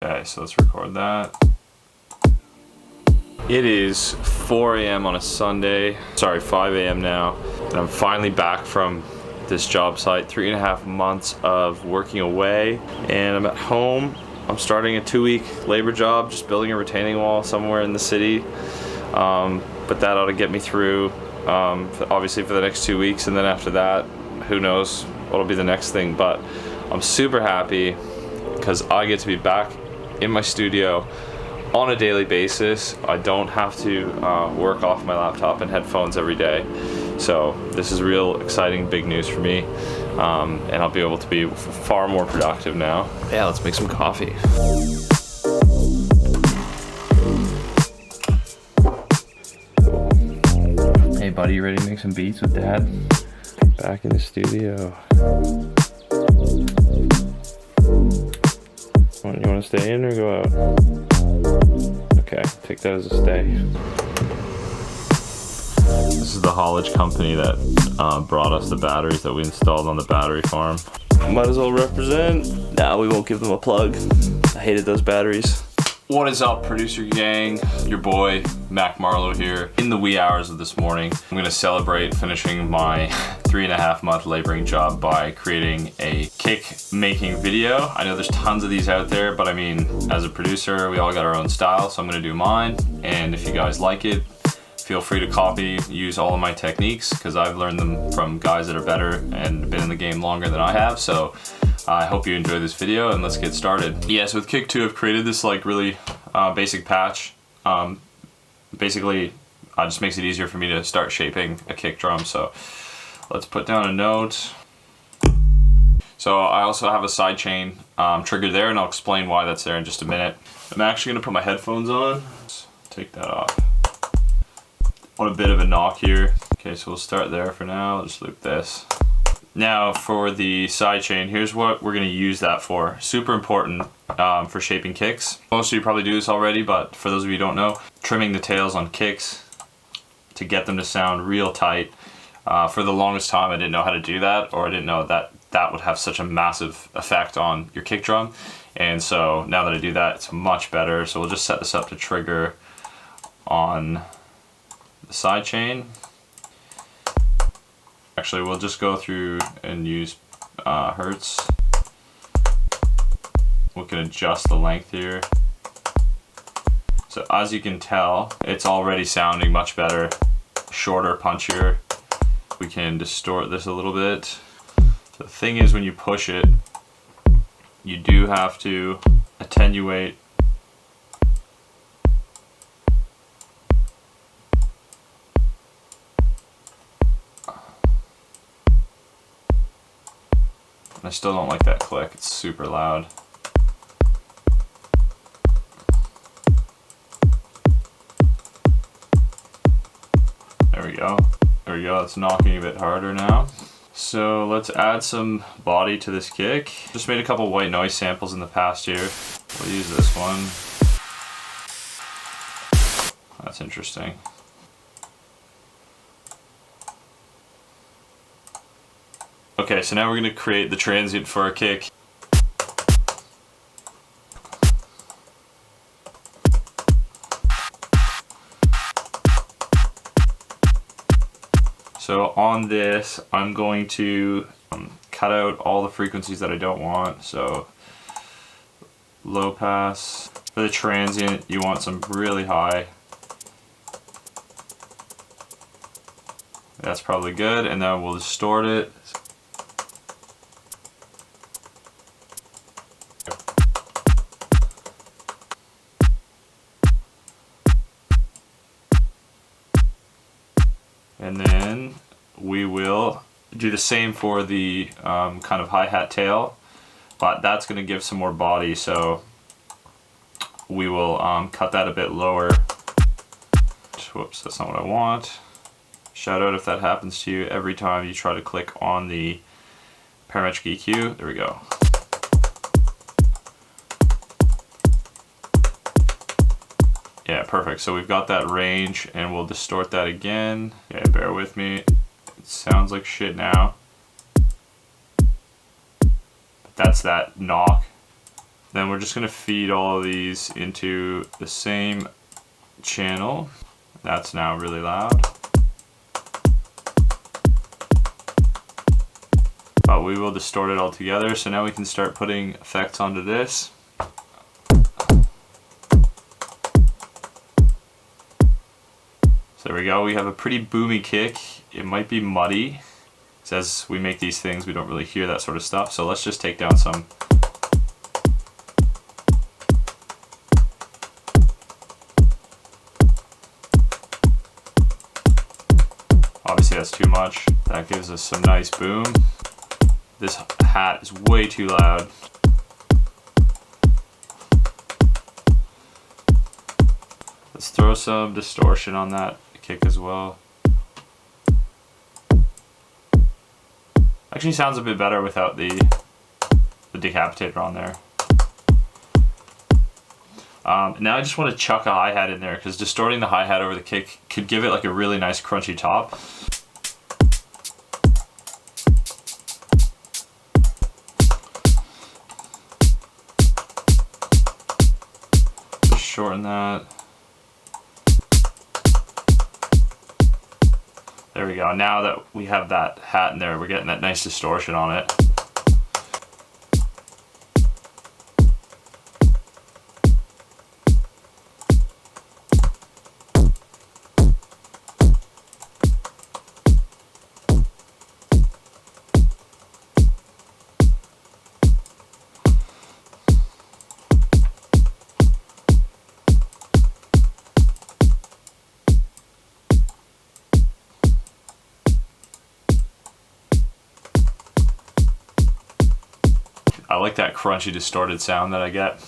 Okay, so let's record that. It is 4 a.m. on a Sunday. Sorry, 5 a.m. now. And I'm finally back from this job site. 3.5 months of working away. And I'm at home. I'm starting a 2-week labor job, just building a retaining wall somewhere in the city. But that ought to get me through, obviously, for the next 2 weeks. And then after that, who knows what'll be the next thing. But I'm super happy because I get to be back in my studio on a daily basis. I don't have to work off my laptop and headphones every day. So this is real exciting, big news for me. And I'll be able to be far more productive now. Yeah, let's make some coffee. Hey buddy, you ready to make some beats with Dad? Back in the studio. You want to stay in or go out? Okay, take that as a stay. This is the haulage company that brought us the batteries that we installed on the battery farm. Might as well represent. Nah, we won't give them a plug. I hated those batteries. What is up, producer gang? Your boy, Mac Marlowe here. In the wee hours of this morning, I'm gonna celebrate finishing my 3.5 month laboring job by creating a kick making video. I know there's tons of these out there, but I mean, as a producer, we all got our own style, so I'm gonna do mine. And if you guys like it, feel free to copy, use all of my techniques, because I've learned them from guys that are better and been in the game longer than I have. So I hope you enjoy this video, and let's get started. Yeah, so with Kick 2, I've created this like really basic patch. Basically, it just makes it easier for me to start shaping a kick drum. So let's put down a note. So I also have a sidechain trigger there, and I'll explain why that's there in just a minute. I'm actually gonna put my headphones on. Let's take that off. On a bit of a knock here. Okay, so we'll start there for now. I'll just loop this. Now for the sidechain, here's what we're gonna use that for. Super important for shaping kicks. Most of you probably do this already, but for those of you who don't know, trimming the tails on kicks to get them to sound real tight. For the longest time, I didn't know how to do that, or I didn't know that that would have such a massive effect on your kick drum. And so now that I do that, it's much better. So we'll just set this up to trigger on the sidechain. Actually, we'll just go through and use hertz. We can adjust the length here. So as you can tell, it's already sounding much better, shorter, punchier. We can distort this a little bit. The thing is, when you push it, you do have to attenuate I still don't like that click, it's super loud. There we go. There we go, it's knocking a bit harder now. So let's add some body to this kick. Just made a couple white noise samples in the past here. We'll use this one. That's interesting. Okay, so now we're going to create the transient for our kick. So on this, I'm going to cut out all the frequencies that I don't want. So low pass. For the transient, you want some really high. That's probably good, and then we'll distort it. And then we will do the same for the kind of hi-hat tail, but that's going to give some more body, so we will cut that a bit lower. Whoops, that's not what I want. Shout out if that happens to you every time you try to click on the parametric EQ. There we go. Yeah, perfect. So we've got that range, and we'll distort that again. Yeah, bear with me. It sounds like shit now. But that's that knock. Then we're just gonna feed all of these into the same channel. That's now really loud. But we will distort it all together. So now we can start putting effects onto this. So there we go, we have a pretty boomy kick. It might be muddy. As we make these things, we don't really hear that sort of stuff. So let's just take down some. Obviously that's too much. That gives us some nice boom. This hat is way too loud. Let's throw some distortion on that kick as well. Actually sounds a bit better without the decapitator on there. Now I just want to chuck a hi-hat in there because distorting the hi-hat over the kick could give it like a really nice crunchy top. Just shorten that. There we go. Now that we have that hat in there, we're getting that nice distortion on it. I like that crunchy distorted sound that I get.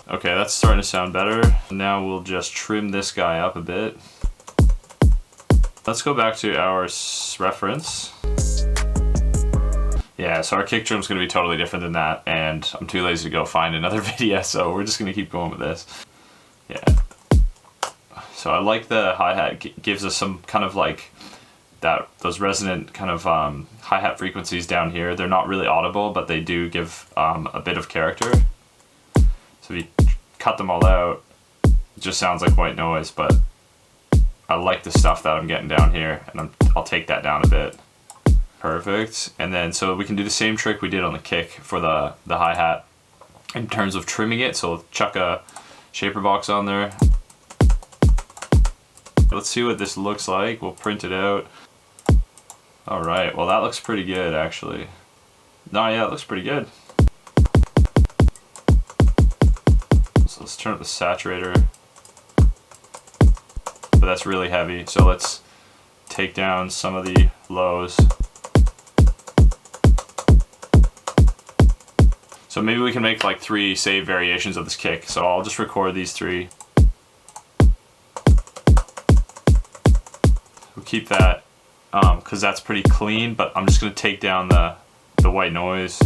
Okay, that's starting to sound better. Now we'll just trim this guy up a bit. Let's go back to our reference. Yeah, so our kick drum's gonna be totally different than that, and I'm too lazy to go find another video, so we're just gonna keep going with this. Yeah. So I like the hi-hat, gives us some kind of like those resonant kind of hi-hat frequencies down here. They're not really audible, but they do give a bit of character. So if you cut them all out, it just sounds like white noise, but I like the stuff that I'm getting down here, and I'll take that down a bit. Perfect. And then so we can do the same trick we did on the kick for the hi-hat in terms of trimming it. So we'll chuck a shaper box on there. Let's see what this looks like. We'll print it out. All right, well that looks pretty good actually. No, yeah, it looks pretty good. So let's turn up the saturator. But that's really heavy, so let's take down some of the lows. So maybe we can make like 3 save variations of this kick. So I'll just record these 3. We'll keep that because that's pretty clean, but I'm just going to take down the white noise.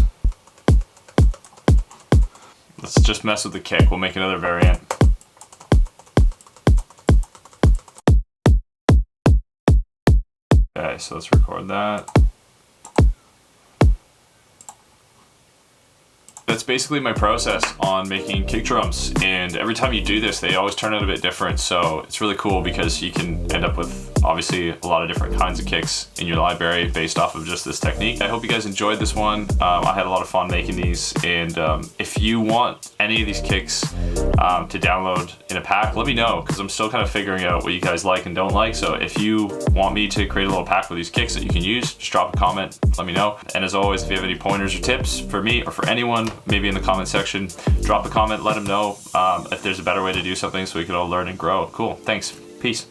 Let's just mess with the kick. We'll make another variant. Okay, so let's record that. That's basically my process on making kick drums, and every time you do this they always turn out a bit different, so it's really cool because you can end up with obviously a lot of different kinds of kicks in your library based off of just this technique. I hope you guys enjoyed this one. I had a lot of fun making these, and if you want any of these kicks to download in a pack, let me know, because I'm still kind of figuring out what you guys like and don't like. So if you want me to create a little pack with these kicks that you can use, just drop a comment, let me know. And as always, if you have any pointers or tips for me or for anyone, maybe in the comment section, drop a comment, let them know if there's a better way to do something so we can all learn and grow. Cool, thanks, peace.